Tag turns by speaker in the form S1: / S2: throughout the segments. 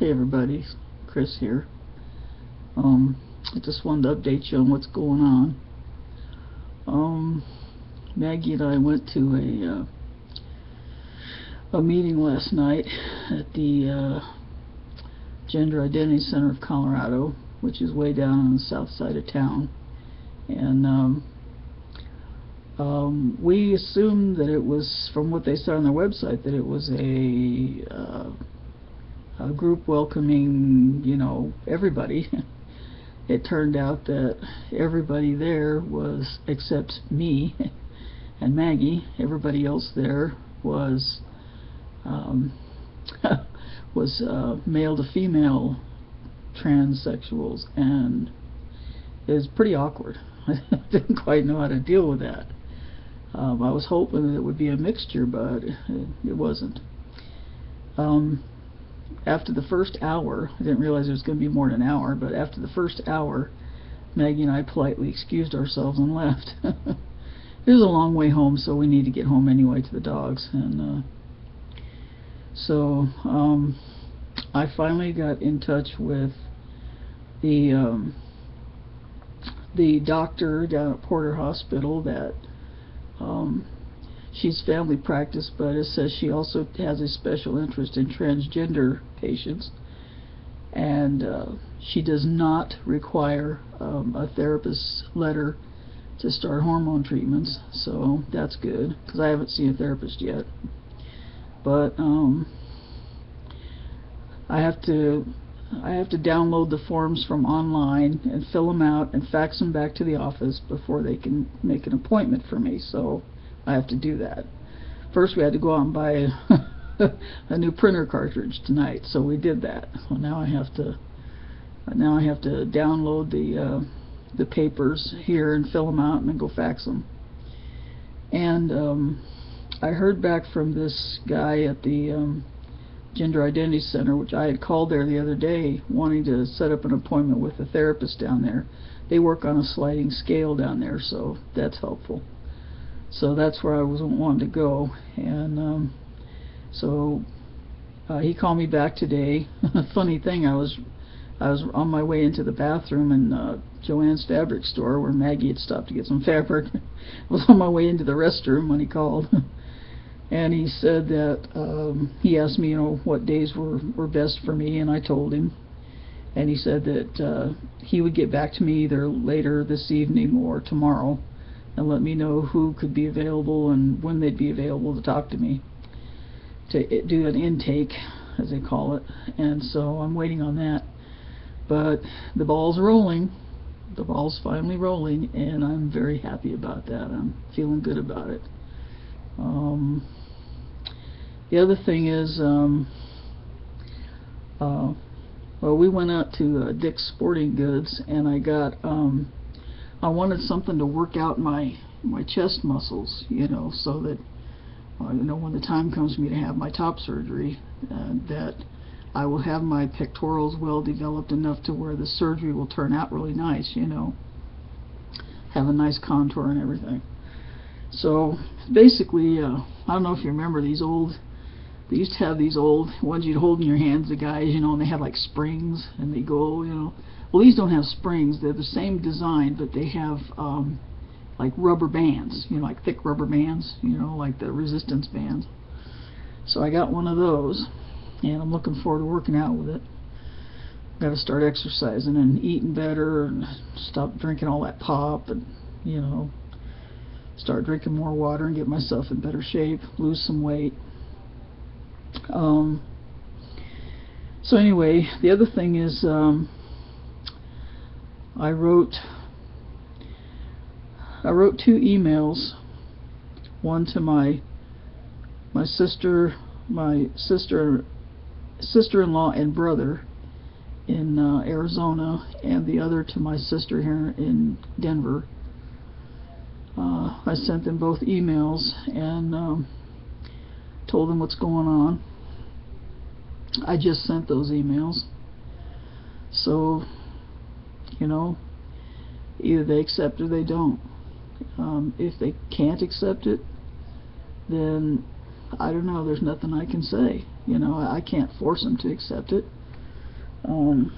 S1: Hey everybody, Chris here. I just wanted to update you on what's going on. Maggie and I went to a meeting last night at the Gender Identity Center of Colorado, which is way down on the south side of town. And we assumed that it was, from what they said on their website, that it was a group welcoming, everybody. It turned out that everybody there was, except me and Maggie, everybody else there was male to female transsexuals, and it was pretty awkward. I didn't quite know how to deal with that. I was hoping that it would be a mixture, but it wasn't. After the first hour, I didn't realize it was going to be more than an hour, but after the first hour, Maggie and I politely excused ourselves and left. It was a long way home, so we need to get home anyway to the dogs. And so I finally got in touch with the doctor down at Porter Hospital that she's family practice, but it says she also has a special interest in transgender patients, and she does not require a therapist's letter to start hormone treatments, so that's good, because I haven't seen a therapist yet. But I have to download the forms from online and fill them out and fax them back to the office before they can make an appointment for me, so I have to do that. First we had to go out and buy a new printer cartridge tonight, so we did that. Well, now I have to download the papers here and fill them out and then go fax them. And I heard back from this guy at the Gender Identity Center, which I had called there the other day wanting to set up an appointment with a therapist down there. They work on a sliding scale down there, so that's helpful. So that's where I was wanting to go, and so he called me back today. Funny thing, I was on my way into the bathroom in Joann's fabric store where Maggie had stopped to get some fabric. I was on my way into the restroom when he called, and he said that he asked me, what days were best for me, and I told him, and he said that he would get back to me either later this evening or tomorrow and let me know who could be available and when they'd be available to talk to me, to do an intake, as they call it. And so I'm waiting on that. But the ball's rolling. The ball's finally rolling, and I'm very happy about that. I'm feeling good about it. The other thing is, well, we went out to Dick's Sporting Goods, and I got I wanted something to work out my chest muscles, so that when the time comes for me to have my top surgery, that I will have my pectorals well developed enough to where the surgery will turn out really nice, have a nice contour and everything. So basically, I don't know if you remember these old, they used to have these old ones you'd hold in your hands, the guys, and they had like springs, and they go, well, these don't have springs. They're the same design, but they have like rubber bands, like thick rubber bands, like the resistance bands. So I got one of those, and I'm looking forward to working out with it. Got to start exercising and eating better, and stop drinking all that pop, and start drinking more water and get myself in better shape, lose some weight. So anyway, the other thing is, I wrote 2 emails, one to my sister-in-law and brother in Arizona, and the other to my sister here in Denver. I sent them both emails and told them what's going on. I just sent those emails, so either they accept or they don't. If they can't accept it, then I don't know, there's nothing I can say. I can't force them to accept it. Um,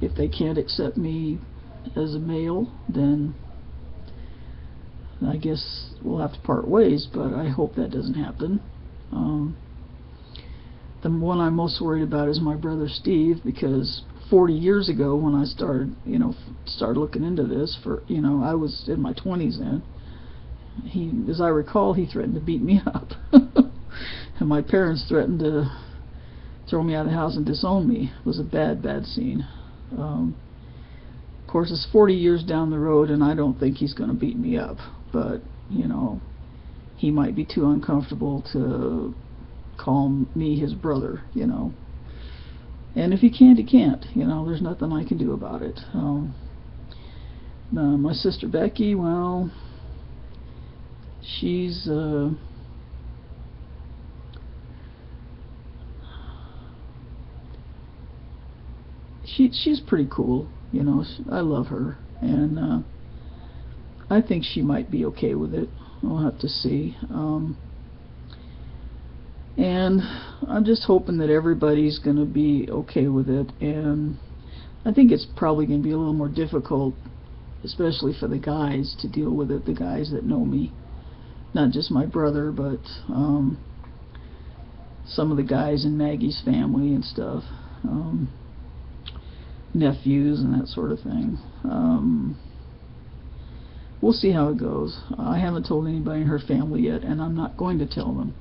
S1: if they can't accept me as a male, then I guess we'll have to part ways, but I hope that doesn't happen. The one I'm most worried about is my brother Steve, because 40 years ago when I started looking into this, I was in my 20s then. As I recall, he threatened to beat me up. And my parents threatened to throw me out of the house and disown me. It was a bad, bad scene. Of course, it's 40 years down the road, and I don't think he's going to beat me up. But, he might be too uncomfortable to call me his brother, And if he can't, he can't. There's nothing I can do about it. My sister Becky, well, she's she's pretty cool. I love her, and I think she might be okay with it. We'll have to see. And I'm just hoping that everybody's going to be okay with it, and I think it's probably going to be a little more difficult, especially for the guys, to deal with it, the guys that know me. Not just my brother, but some of the guys in Maggie's family and stuff, nephews and that sort of thing. We'll see how it goes. I haven't told anybody in her family yet, and I'm not going to tell them.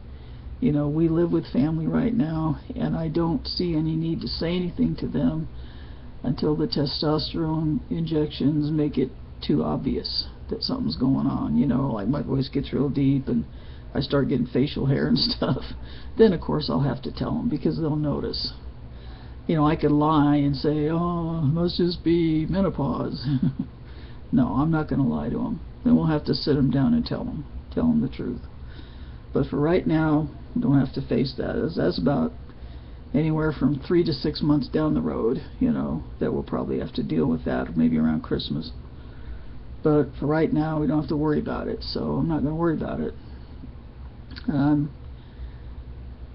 S1: We live with family right now, and I don't see any need to say anything to them until the testosterone injections make it too obvious that something's going on. Like my voice gets real deep and I start getting facial hair and stuff. Then, of course, I'll have to tell them, because they'll notice. I could lie and say, oh, it must just be menopause. No, I'm not going to lie to them. Then we'll have to sit them down and tell them the truth. But for right now, we don't have to face that. That's about anywhere from 3 to 6 months down the road, that we'll probably have to deal with that, maybe around Christmas. But for right now, we don't have to worry about it, so I'm not going to worry about it.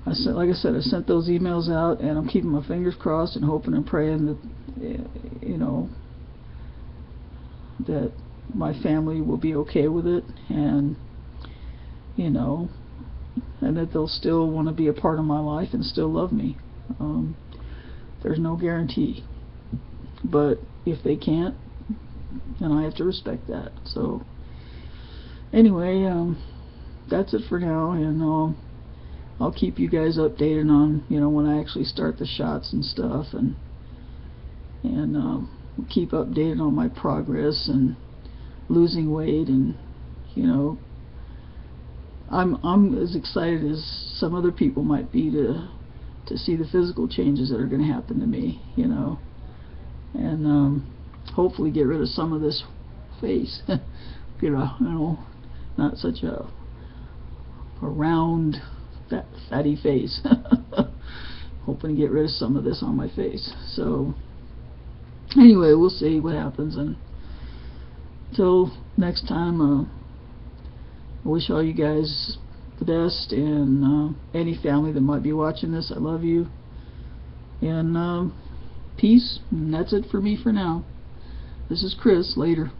S1: Like I said, I sent those emails out, and I'm keeping my fingers crossed and hoping and praying that, that my family will be okay with it, and, and that they'll still want to be a part of my life and still love me. There's no guarantee. But if they can't, then I have to respect that. So, anyway, that's it for now, and I'll keep you guys updated on, when I actually start the shots and stuff, and keep updated on my progress and losing weight, and, I'm as excited as some other people might be to see the physical changes that are going to happen to me, and hopefully get rid of some of this face. Not such a round, fatty face. Hoping to get rid of some of this on my face. So anyway, we'll see what happens, and until next time, I wish all you guys the best, and any family that might be watching this, I love you, and peace, and that's it for me for now. This is Chris. Later.